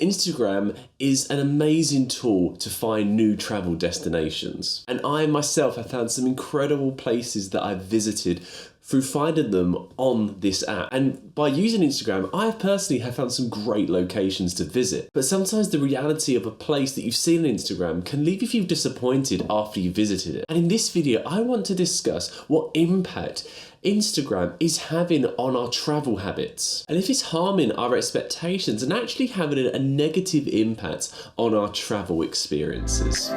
Instagram is an amazing tool to find new travel destinations. And I myself have found some incredible places that I've visited through finding them on this app. And by using Instagram, I personally have found some great locations to visit. But sometimes the reality of a place that you've seen on Instagram can leave you feel disappointed after you visited it. And in this video, I want to discuss what impact Instagram is having on our travel habits, and if it's harming our expectations and actually having a negative impact on our travel experiences.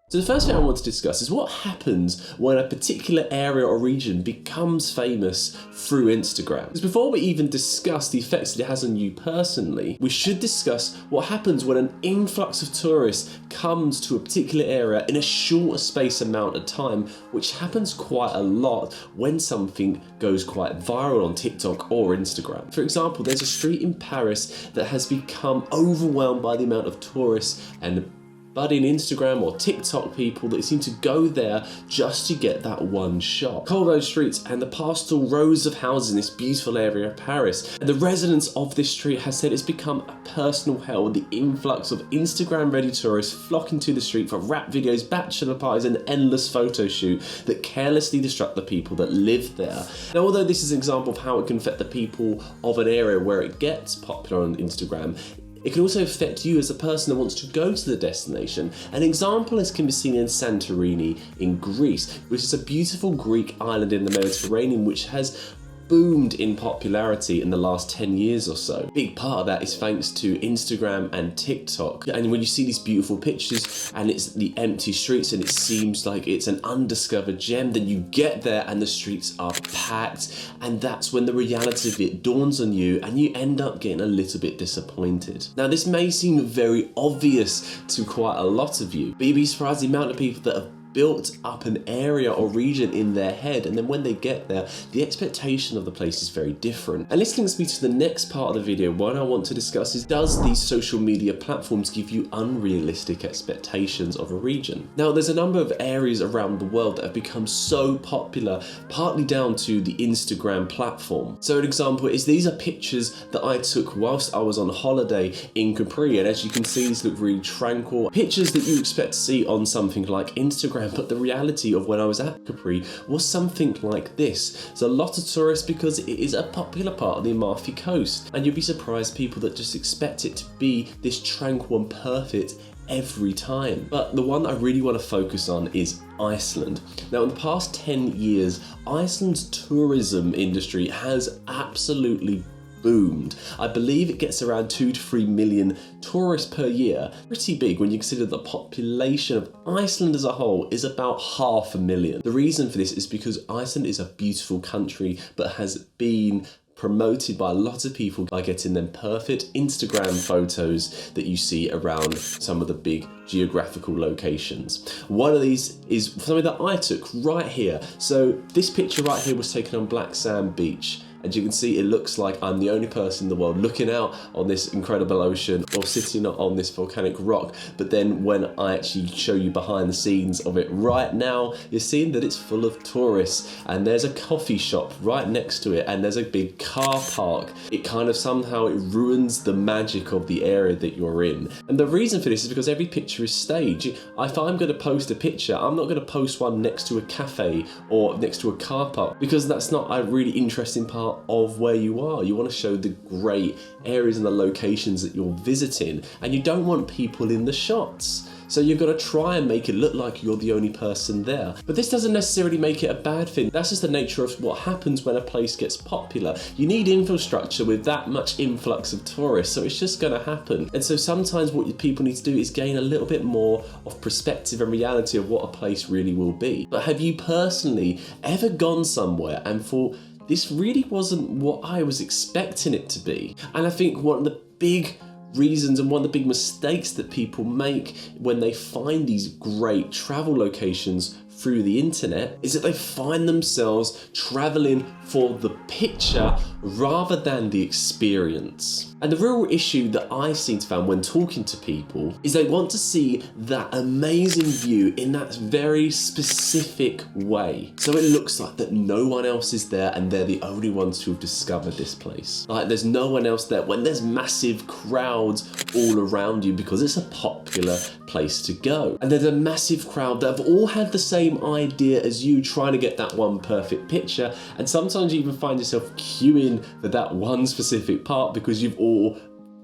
So the first thing I want to discuss is what happens when a particular area or region becomes famous through Instagram. Because before we even discuss the effects that it has on you personally, we should discuss what happens when an influx of tourists comes to a particular area in a short space amount of time, which happens quite a lot when something goes quite viral on TikTok or Instagram. For example, there's a street in Paris that has become overwhelmed by the amount of tourists and budding Instagram or TikTok people that seem to go there just to get that one shot. Call those streets and the pastel rows of houses in this beautiful area of Paris. And the residents of this street has said it's become a personal hell with the influx of Instagram-ready tourists flocking to the street for rap videos, bachelor parties and endless photo shoot that carelessly distract the people that live there. Now, although this is an example of how it can affect the people of an area where it gets popular on Instagram, it can also affect you as a person that wants to go to the destination. An example is can be seen in Santorini in Greece, which is a beautiful Greek island in the Mediterranean which has boomed in popularity in the last 10 years or so. A big part of that is thanks to Instagram and TikTok. And when you see these beautiful pictures and it's the empty streets and it seems like it's an undiscovered gem, then you get there and the streets are packed, and that's when the reality of it dawns on you and you end up getting a little bit disappointed. Now, this may seem very obvious to quite a lot of you, but you'd be surprised the amount of people that have built up an area or region in their head, and then when they get there, the expectation of the place is very different. And this links me to the next part of the video. What I want to discuss is, does these social media platforms give you unrealistic expectations of a region? Now, there's a number of areas around the world that have become so popular, partly down to the Instagram platform. So an example is, these are pictures that I took whilst I was on holiday in Capri, and as you can see, these look really tranquil. Pictures that you expect to see on something like Instagram, but the reality of when I was at Capri was something like this. There's a lot of tourists because it is a popular part of the Amalfi Coast, and you'll be surprised people that just expect it to be this tranquil and perfect every time. But the one I really want to focus on is Iceland. Now, in the past 10 years, Iceland's tourism industry has absolutely boomed. I believe it gets around 2 to 3 million tourists per year. Pretty big when you consider the population of Iceland as a whole is about 500,000. The reason for this is because Iceland is a beautiful country but has been promoted by a lot of people by getting them perfect Instagram photos that you see around some of the big geographical locations. One of these is something that I took right here. So this picture right here was taken on Black Sand Beach. As you can see, it looks like I'm the only person in the world looking out on this incredible ocean or sitting on this volcanic rock. But then when I actually show you behind the scenes of it right now, you're seeing that it's full of tourists, and there's a coffee shop right next to it, and there's a big car park. It kind of somehow it ruins the magic of the area that you're in. And the reason for this is because every picture is staged. If I'm going to post a picture, I'm not going to post one next to a cafe or next to a car park, because that's not a really interesting part of where you are. You want to show the great areas and the locations that you're visiting, and you don't want people in the shots. So you've got to try and make it look like you're the only person there. But this doesn't necessarily make it a bad thing. That's just the nature of what happens when a place gets popular. You need infrastructure with that much influx of tourists, so it's just going to happen. And so sometimes what people need to do is gain a little bit more of perspective and reality of what a place really will be. But have you personally ever gone somewhere and thought, this really wasn't what I was expecting it to be? And I think one of the big reasons and one of the big mistakes that people make when they find these great travel locations through the internet is that they find themselves traveling for the picture rather than the experience. And the real issue that I seem to find when talking to people is they want to see that amazing view in that very specific way. So it looks like that no one else is there and they're the only ones who have discovered this place. Like there's no one else there when there's massive crowds all around you because it's a popular place to go. And there's a massive crowd that have all had the same idea as you, trying to get that one perfect picture. And sometimes you even find yourself queuing for that one specific part because you've all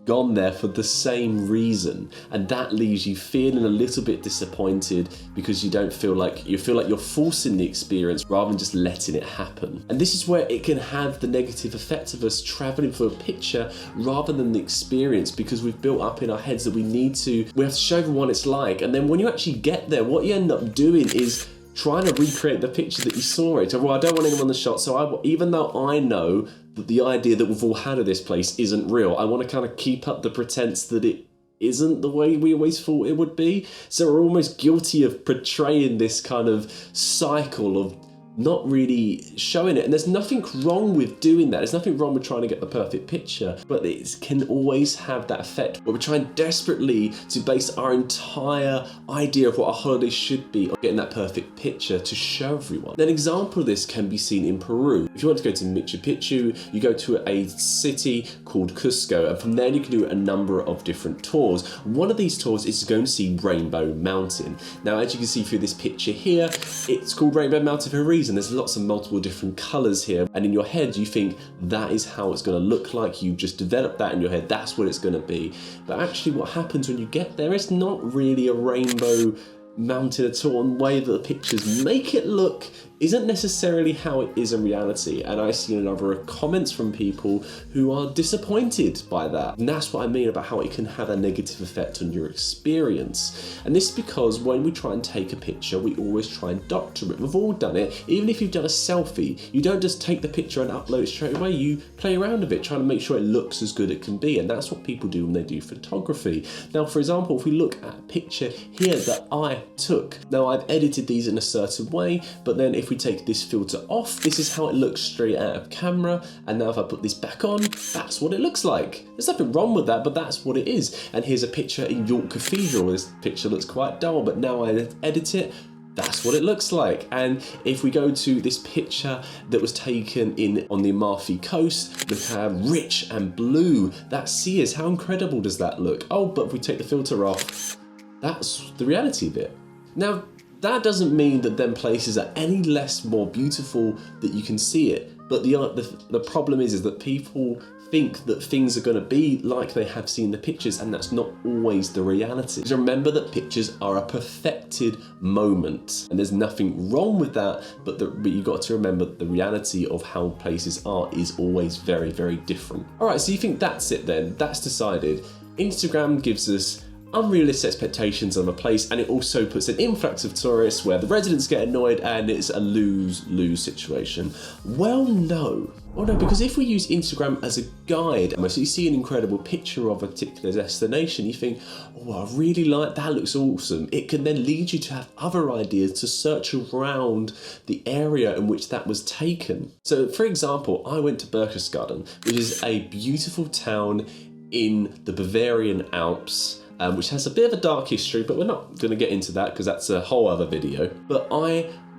gone there for the same reason, and that leaves you feeling a little bit disappointed because you feel like you're forcing the experience rather than just letting it happen. And this is where it can have the negative effect of us traveling for a picture rather than the experience, because we've built up in our heads that we have to show everyone what it's like, and then when you actually get there, what you end up doing is trying to recreate the picture that you saw it. Well, I don't want anyone in the shot, so even though I know that the idea that we've all had of this place isn't real, I want to kind of keep up the pretense that it isn't the way we always thought it would be. So we're almost guilty of portraying this kind of cycle of not really showing it. And there's nothing wrong with doing that. There's nothing wrong with trying to get the perfect picture, but it can always have that effect where we're trying desperately to base our entire idea of what a holiday should be on getting that perfect picture to show everyone. An example of this can be seen in Peru. If you want to go to Machu Picchu, you go to a city called Cusco, and from there you can do a number of different tours. One of these tours is going to see Rainbow Mountain. Now, as you can see through this picture here, it's called Rainbow Mountain for a reason. There's lots of multiple different colours here, and in your head you think that is how it's going to look like. You just develop that in your head, that's what it's going to be. But actually what happens when you get there, it's not really a rainbow mountain at all, and the way that the pictures make it look isn't necessarily how it is in reality. And I've seen a number of comments from people who are disappointed by that. And that's what I mean about how it can have a negative effect on your experience. And this is because when we try and take a picture, we always try and doctor it. We've all done it. Even if you've done a selfie, you don't just take the picture and upload it straight away. You play around a bit, trying to make sure it looks as good as it can be. And that's what people do when they do photography. Now, for example, if we look at a picture here that I took, now I've edited these in a certain way, but then if we take this filter off, this is how it looks straight out of camera. And now if I put this back on, that's what it looks like. There's nothing wrong with that, but that's what it is. And here's a picture in York Cathedral. This picture looks quite dull, but now I edit it, that's what it looks like. And if we go to this picture that was taken on the Amalfi Coast, look how rich and blue that sea is. How incredible does that look? Oh, but if we take the filter off, that's the reality of it. Now, that doesn't mean that them places are any less more beautiful that you can see it. But the problem is that people think that things are going to be like they have seen the pictures, and that's not always the reality. Just remember that pictures are a perfected moment, and there's nothing wrong with that, but you've got to remember that the reality of how places are is always very, very different. All right, so you think that's it then? That's decided. Instagram gives us unrealistic expectations of a place, and it also puts an influx of tourists where the residents get annoyed and it's a lose-lose situation. Well, no, because if we use Instagram as a guide, so you see an incredible picture of a particular destination, you think, oh, I really like that, looks awesome. It can then lead you to have other ideas to search around the area in which that was taken. So, for example, I went to Berchtesgaden, which is a beautiful town in the Bavarian Alps, which has a bit of a dark history, but we're not going to get into that because that's a whole other video. But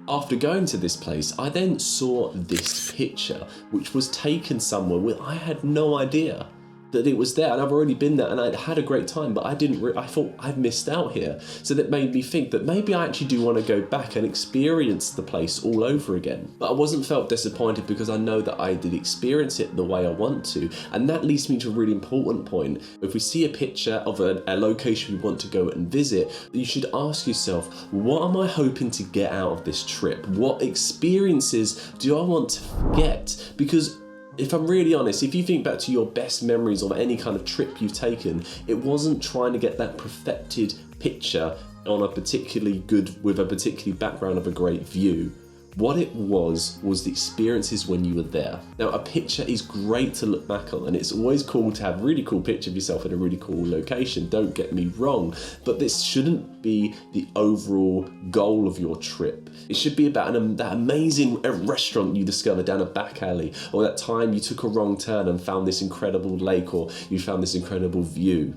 after going to this place, I then saw this picture, which was taken somewhere where I had no idea that it was there, and I've already been there and I'd had a great time, but I thought I'd missed out here. So that made me think that maybe I actually do want to go back and experience the place all over again. But I wasn't felt disappointed because I know that I did experience it the way I want to. And that leads me to a really important point. If we see a picture of a location we want to go and visit, you should ask yourself, what am I hoping to get out of this trip? What experiences do I want to get? Because if I'm really honest, if you think back to your best memories of any kind of trip you've taken, it wasn't trying to get that perfected picture on a particularly good, with a particularly background of a great view. What it was the experiences when you were there. Now, a picture is great to look back on, and it's always cool to have a really cool picture of yourself in a really cool location, don't get me wrong, but this shouldn't be the overall goal of your trip. It should be about that amazing restaurant you discovered down a back alley, or that time you took a wrong turn and found this incredible lake, or you found this incredible view.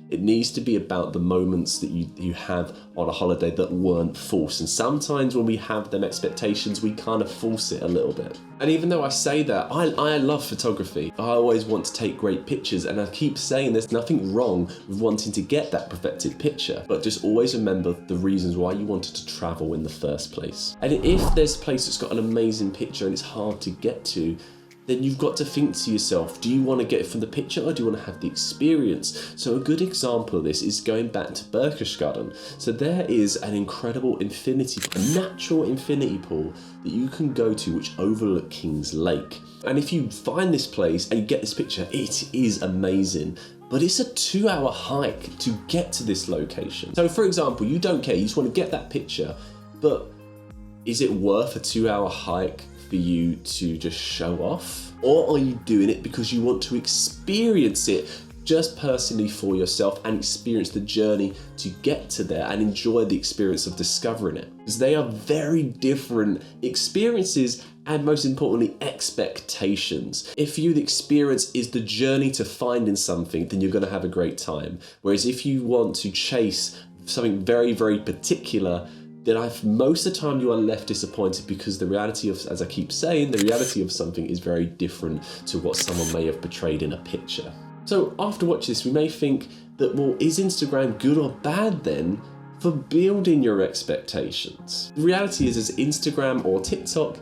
It needs to be about the moments that you have on a holiday that weren't forced. And sometimes when we have them expectations, we kind of force it a little bit. And even though I say that, I love photography. I always want to take great pictures, and I keep saying there's nothing wrong with wanting to get that perfected picture, but just always remember the reasons why you wanted to travel in the first place. And if there's a place that's got an amazing picture and it's hard to get to, then you've got to think to yourself, do you want to get it from the picture or do you want to have the experience? So a good example of this is going back to Berchtesgaden. So there is an incredible infinity pool, a natural infinity pool that you can go to which overlook King's Lake. And if you find this place and you get this picture, it is amazing. But it's a 2-hour hike to get to this location. So for example, you don't care, you just want to get that picture, but is it worth a 2-hour hike for you to just show off? Or are you doing it because you want to experience it just personally for yourself and experience the journey to get to there and enjoy the experience of discovering it? Because they are very different experiences and, most importantly, expectations. If the experience is the journey to finding something, then you're going to have a great time. Whereas if you want to chase something very, very particular, then most of the time you are left disappointed, because the reality of, as I keep saying, the reality of something is very different to what someone may have portrayed in a picture. So after watching this, we may think that, well, is Instagram good or bad then for building your expectations? The reality is Instagram or TikTok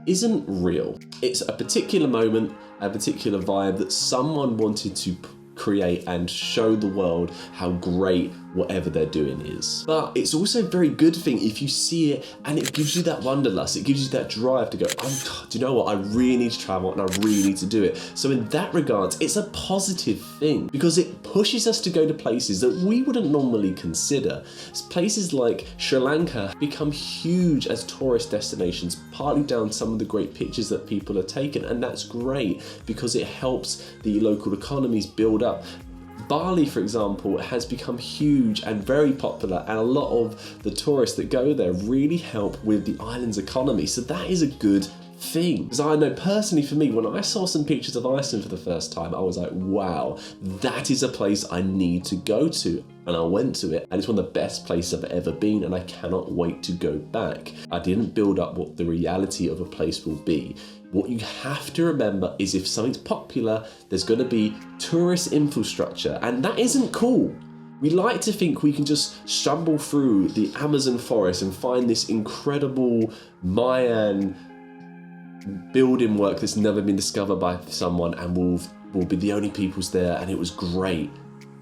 isn't real. It's a particular moment, a particular vibe that someone wanted to create and show the world how great whatever they're doing is. But it's also a very good thing if you see it and it gives you that wanderlust, it gives you that drive to go, oh, do you know what, I really need to travel and I really need to do it. So in that regards, it's a positive thing because it pushes us to go to places that we wouldn't normally consider. Places like Sri Lanka become huge as tourist destinations, partly down some of the great pictures that people are taking, and that's great because it helps the local economies build up. Bali, for example, has become huge and very popular, and a lot of the tourists that go there really help with the island's economy. So that is a good thing. Because I know personally for me, when I saw some pictures of Iceland for the first time, I was like, wow, that is a place I need to go to. And I went to it, and it's one of the best places I've ever been, and I cannot wait to go back. I didn't build up what the reality of a place will be. What you have to remember is if something's popular, there's going to be tourist infrastructure, and that isn't cool. We like to think we can just stumble through the Amazon forest and find this incredible Mayan building work that's never been discovered by someone, and we'll be the only peoples there, and it was great.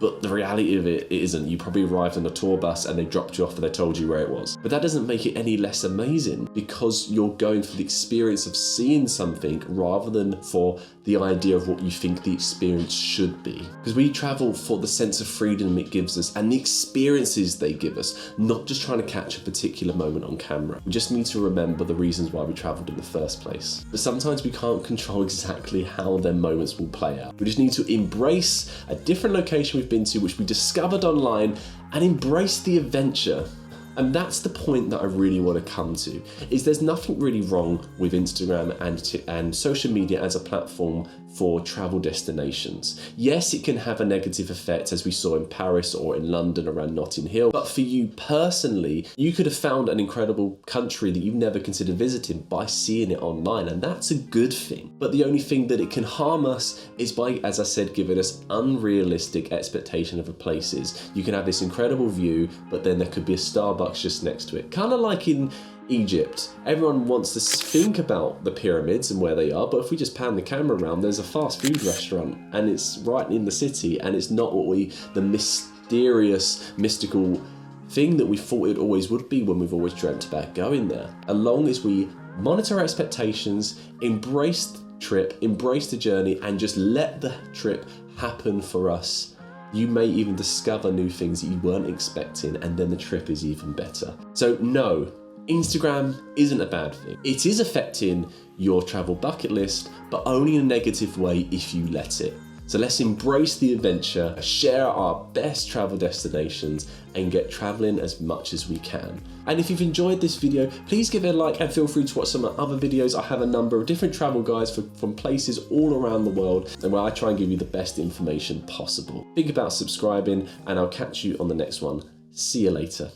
But the reality of it isn't. You probably arrived on a tour bus and they dropped you off and they told you where it was. But that doesn't make it any less amazing, because you're going for the experience of seeing something rather than for the idea of what you think the experience should be. Because we travel for the sense of freedom it gives us and the experiences they give us, not just trying to catch a particular moment on camera. We just need to remember the reasons why we traveled in the first place. But sometimes we can't control exactly how their moments will play out. We just need to embrace a different location we've been to, which we discovered online, and embrace the adventure. And that's the point that I really want to come to, is there's nothing really wrong with Instagram and social media as a platform for travel destinations. Yes, it can have a negative effect, as we saw in Paris or in London around Notting Hill, but for you personally, you could have found an incredible country that you've never considered visiting by seeing it online, and that's a good thing. But the only thing that it can harm us is by, as I said, giving us unrealistic expectation of the places. You can have this incredible view, but then there could be a Starbucks just next to it. Kind of like in Egypt, everyone wants to think about the pyramids and where they are, but if we just pan the camera around, there's a fast food restaurant and it's right in the city, and it's not the mysterious, mystical thing that we thought it always would be when we've always dreamt about going there. As long as we monitor our expectations, embrace the trip, embrace the journey, and just let the trip happen for us, you may even discover new things that you weren't expecting, and then the trip is even better. So no, Instagram isn't a bad thing. It is affecting your travel bucket list, but only in a negative way if you let it. So let's embrace the adventure, share our best travel destinations, and get traveling as much as we can. And if you've enjoyed this video, please give it a like and feel free to watch some of my other videos. I have a number of different travel guides from places all around the world, and where I try and give you the best information possible. Think about subscribing, and I'll catch you on the next one. See you later.